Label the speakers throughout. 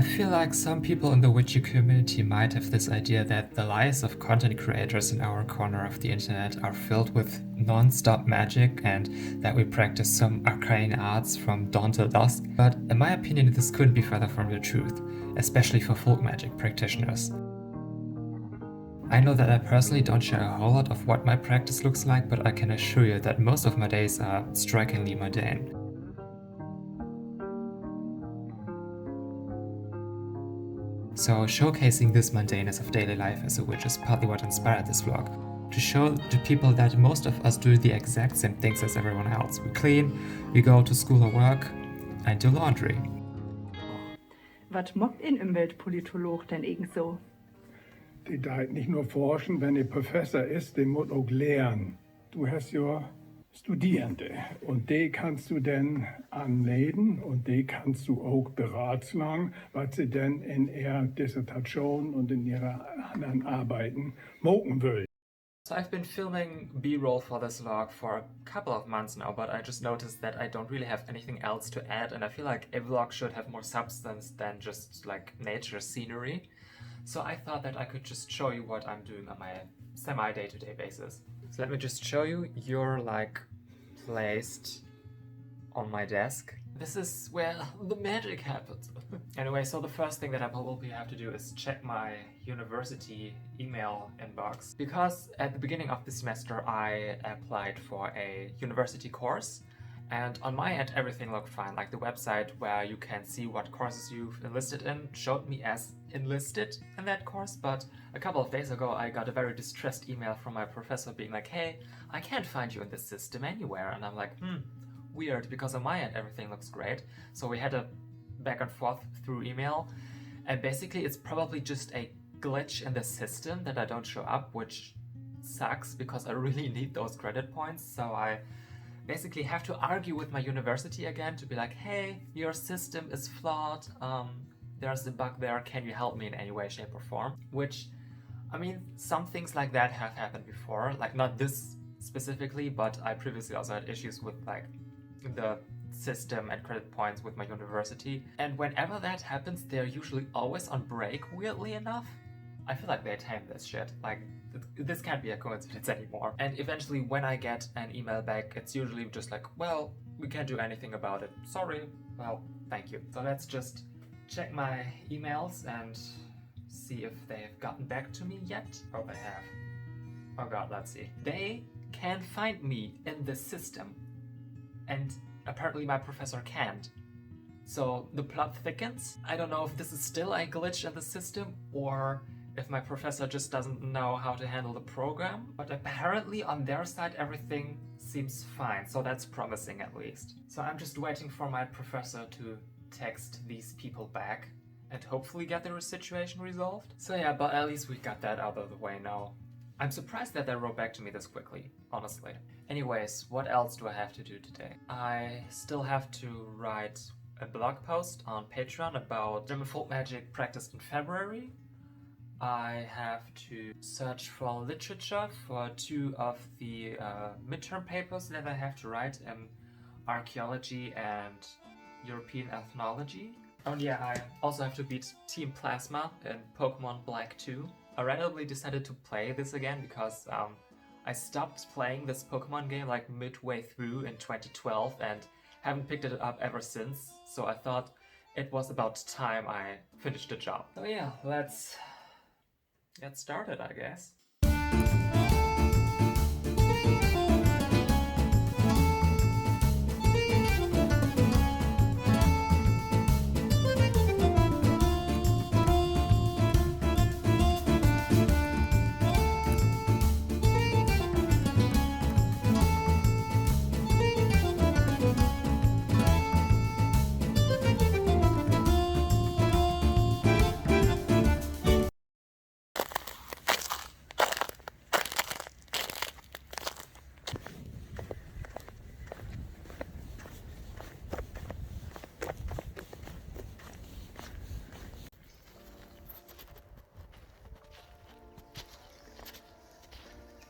Speaker 1: I feel like some people in the witchy community might have this idea that the lives of content creators in our corner of the internet are filled with non-stop magic and that we practice some arcane arts from dawn till dusk, but in my opinion this couldn't be further from the truth, especially for folk magic practitioners. I know that I personally don't share a whole lot of what my practice looks like, but I can assure you that most of my days are strikingly mundane. So showcasing this mundaneness of daily life as a witch is partly what inspired this vlog. To show to people that most of us do the exact same things as everyone else. We clean, we go to school or work, and do laundry.
Speaker 2: Was macht ein Umweltpolitolog denn irgend so?
Speaker 3: Die darf nicht nur forschen, wenn er Professor ist, der muss auch lehren. Du hast ja Studierende und die kannst du dann anleiten und die kannst du auch beratschlagen, was sie denn in ihrer Dissertation und in ihrer anderen Arbeiten machen will.
Speaker 1: So I've been filming B-roll for this vlog for a couple of months now, but I just noticed that I don't really have anything else to add, and I feel like a vlog should have more substance than just like nature scenery. So I thought that I could just show you what I'm doing on my semi-day-to-day basis. So let me just show you. You're like placed on my desk. This is where the magic happens. Anyway, so the first thing that I probably have to do is check my university email inbox. Because at the beginning of the semester I applied for a university course, and on my end everything looked fine. Like the website where you can see what courses you've enlisted in showed me as enlisted in that course, but a couple of days ago I got a very distressed email from my professor being like, hey, I can't find you in this system anywhere. And I'm like, weird, because on my end everything looks great. So we had a back and forth through email, and basically it's probably just a glitch in the system that I don't show up, which sucks because I really need those credit points. So I basically have to argue with my university again to be like, hey, your system is flawed, there's a bug there, can you help me in any way, shape or form? Which, I mean, some things like that have happened before, like not this specifically, but I previously also had issues with like the system and credit points with my university. And whenever that happens, they're usually always on break, weirdly enough. I feel like they tamed this shit. Like, this can't be a coincidence anymore. And eventually when I get an email back, it's usually just like, well, we can't do anything about it. Sorry. Well, thank you. So let's just check my emails and see if they've gotten back to me yet. Oh, they have. Oh god, let's see. They can find me in the system, and apparently my professor can't. So the plot thickens. I don't know if this is still a glitch in the system or if my professor just doesn't know how to handle the program, but apparently on their side everything seems fine, so that's promising at least. So I'm just waiting for my professor to text these people back and hopefully get their situation resolved. So yeah, but at least we got that out of the way now. I'm surprised that they wrote back to me this quickly, honestly. Anyways, what else do I have to do today? I still have to write a blog post on Patreon about German folk magic practiced in February. I have to search for literature for 2 of the midterm papers that I have to write in archaeology and European ethnology. Oh yeah, I also have to beat Team Plasma in Pokemon Black 2. I randomly decided to play this again because I stopped playing this Pokemon game like midway through in 2012 and haven't picked it up ever since. So I thought it was about time I finished the job. So yeah, let's get started, I guess.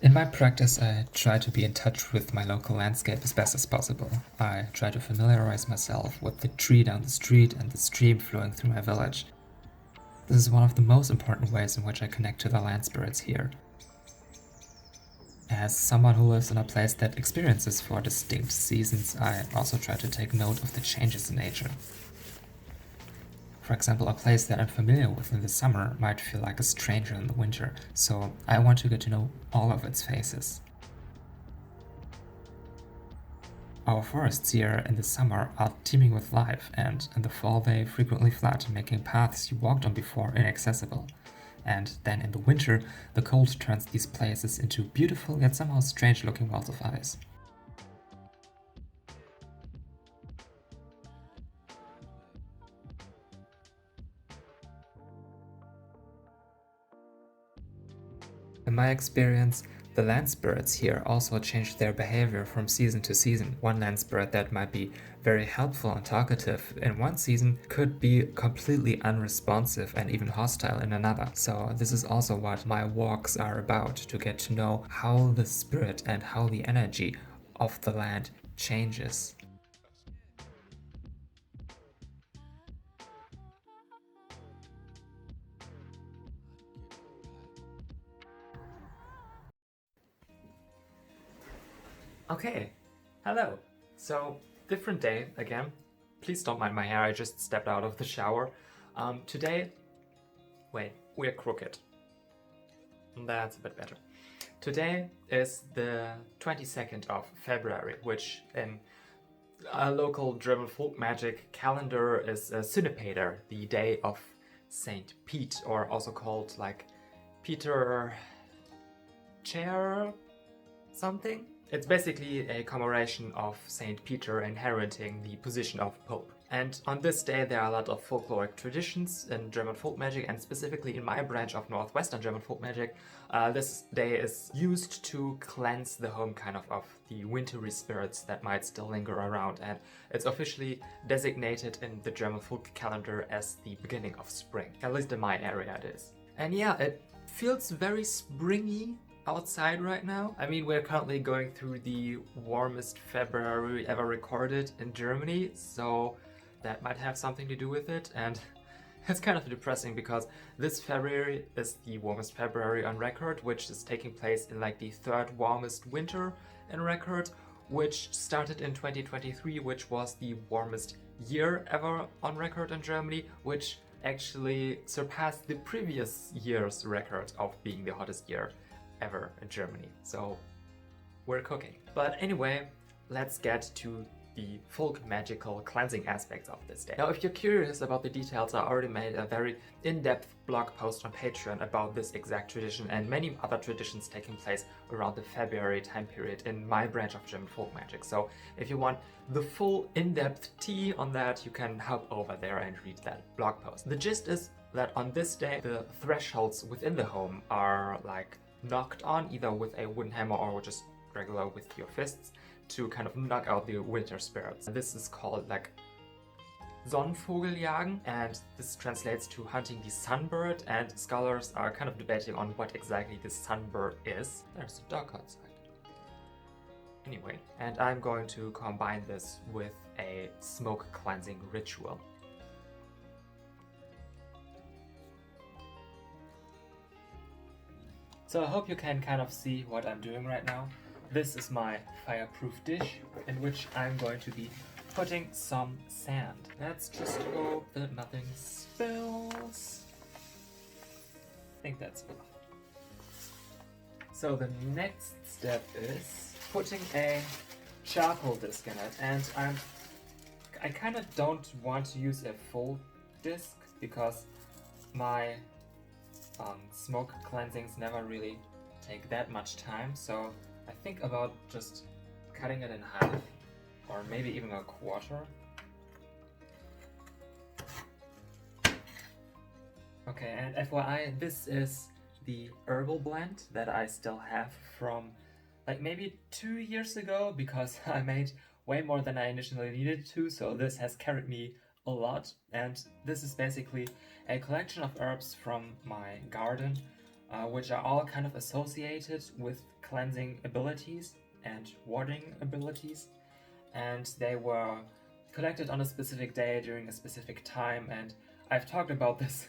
Speaker 1: In my practice, I try to be in touch with my local landscape as best as possible. I try to familiarize myself with the tree down the street and the stream flowing through my village. This is one of the most important ways in which I connect to the land spirits here. As someone who lives in a place that experiences 4 distinct seasons, I also try to take note of the changes in nature. For example, a place that I'm familiar with in the summer might feel like a stranger in the winter, so I want to get to know all of its faces. Our forests here in the summer are teeming with life, and in the fall they frequently flood, making paths you walked on before inaccessible. And then in the winter, the cold turns these places into beautiful yet somehow strange-looking walls of ice. In my experience, the land spirits here also change their behavior from season to season. One land spirit that might be very helpful and talkative in one season could be completely unresponsive and even hostile in another. So this is also what my walks are about, to get to know how the spirit and how the energy of the land changes. Okay, hello. So, different day again. Please don't mind my hair, I just stepped out of the shower. Today, wait, we're crooked. That's a bit better. Today is the 22nd of February, which in a local German folk magic calendar is 𝔖𝔭𝔬𝔢𝔨𝔨, the day of Saint Pete, or also called like Peter Chair something. It's basically a commemoration of Saint Peter inheriting the position of Pope. And on this day there are a lot of folkloric traditions in German folk magic, and specifically in my branch of Northwestern German folk magic, this day is used to cleanse the home kind of the wintry spirits that might still linger around, and it's officially designated in the German folk calendar as the beginning of spring. At least in my area it is. And yeah, it feels very springy outside right now. I mean, we're currently going through the warmest February ever recorded in Germany, so that might have something to do with it. And it's kind of depressing because this February is the warmest February on record, which is taking place in like the 3rd warmest winter in record, which started in 2023, which was the warmest year ever on record in Germany, which actually surpassed the previous year's record of being the hottest year ever in Germany. So we're cooking. But anyway, let's get to the folk magical cleansing aspects of this day. Now, if you're curious about the details, I already made a very in-depth blog post on Patreon about this exact tradition and many other traditions taking place around the February time period in my branch of German folk magic. So if you want the full in-depth tea on that, you can hop over there and read that blog post. The gist is that on this day, the thresholds within the home are like knocked on, either with a wooden hammer or just regular with your fists, to kind of knock out the winter spirits. This is called like Sonnenvogeljagen, and this translates to hunting the sunbird, and scholars are kind of debating on what exactly this sunbird is. There's a dog outside. Anyway, and I'm going to combine this with a smoke cleansing ritual. So I hope you can kind of see what I'm doing right now. This is my fireproof dish in which I'm going to be putting some sand. Let's just hope that nothing spills. I think that's enough. So the next step is putting a charcoal disc in it, and I kind of don't want to use a full disc because my smoke cleansings never really take that much time, so I think about just cutting it in half, or maybe even a quarter. Okay, and FYI, this is the herbal blend that I still have from like maybe 2 years ago, because I made way more than I initially needed to, so this has carried me a lot. And this is basically a collection of herbs from my garden, which are all kind of associated with cleansing abilities and warding abilities, and they were collected on a specific day during a specific time. And I've talked about this